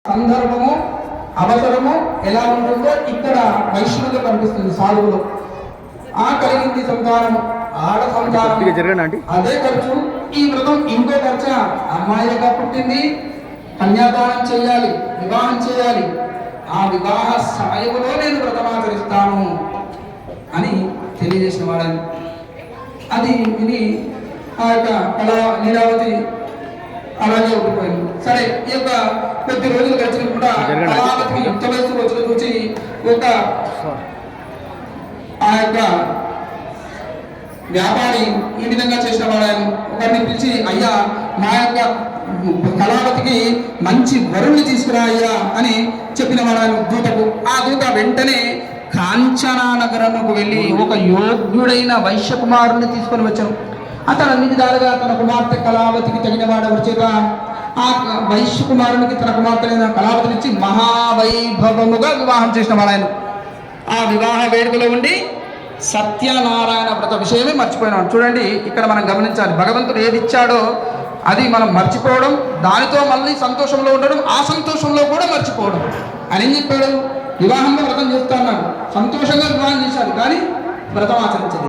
సందర్భము అవసరము ఎలా ఉంటుందో ఇక్కడ వైష్ణవులు కనిపిస్తుంది. సాధువులు ఆ కలిగింది సంతానం, ఆడ సంతానం అదే ఖర్చు. ఈ వ్రతం ఇంకో ఖర్చు, అమ్మాయిగా పుట్టింది, కన్యాదానం చేయాలి, వివాహం చేయాలి, ఆ వివాహ సమయంలో నేను వ్రతమాచరిస్తాను అని తెలియజేసిన వాడని. అది విని ఆ యొక్క లీలావతి అలాగే ఉండిపోయింది. సరే, ఈ యొక్క కొద్ది రోజులు గడిచిన కూడా కళావతికి యుక్త వయసు రోజులు చూసి ఒక ఆ యొక్క వ్యాపారి ఈ విధంగా చేసిన వాడాను ఒకరిని పిలిచి, అయ్యా మా యొక్క కళావతికి మంచి వరుణ్ణి తీసుకురా అయ్యా అని చెప్పిన వాడాను దూతకు. ఆ దూత వెంటనే కాంచనా నగరంకు వెళ్ళి ఒక యోగ్యుడైన వైశ్య కుమారుని తీసుకొని వచ్చాను. అతను అన్ని విధాలుగా తన కుమార్తె కళావతికి తగిన వాడెవరి చేత ఆ వైశ్య కుమారునికి తన కుమార్తె కళావతినిచ్చి మహావైభవముగా వివాహం చేసిన వాడాయన. ఆ వివాహ వేడుకలో ఉండి సత్యనారాయణ వ్రత విషయమే మర్చిపోయినాడు. చూడండి, ఇక్కడ మనం గమనించాలి, భగవంతుడు ఏది ఇచ్చాడో అది మనం మర్చిపోవడం, దానితో మళ్ళీ సంతోషంలో ఉండడం, ఆ సంతోషంలో కూడా మర్చిపోవడం. అని ఏం చెప్పాడు? వివాహంలో వ్రతం చేస్తా అన్నాడు, సంతోషంగా వివాహం చేశాడు, కానీ వ్రతం ఆచరించదు.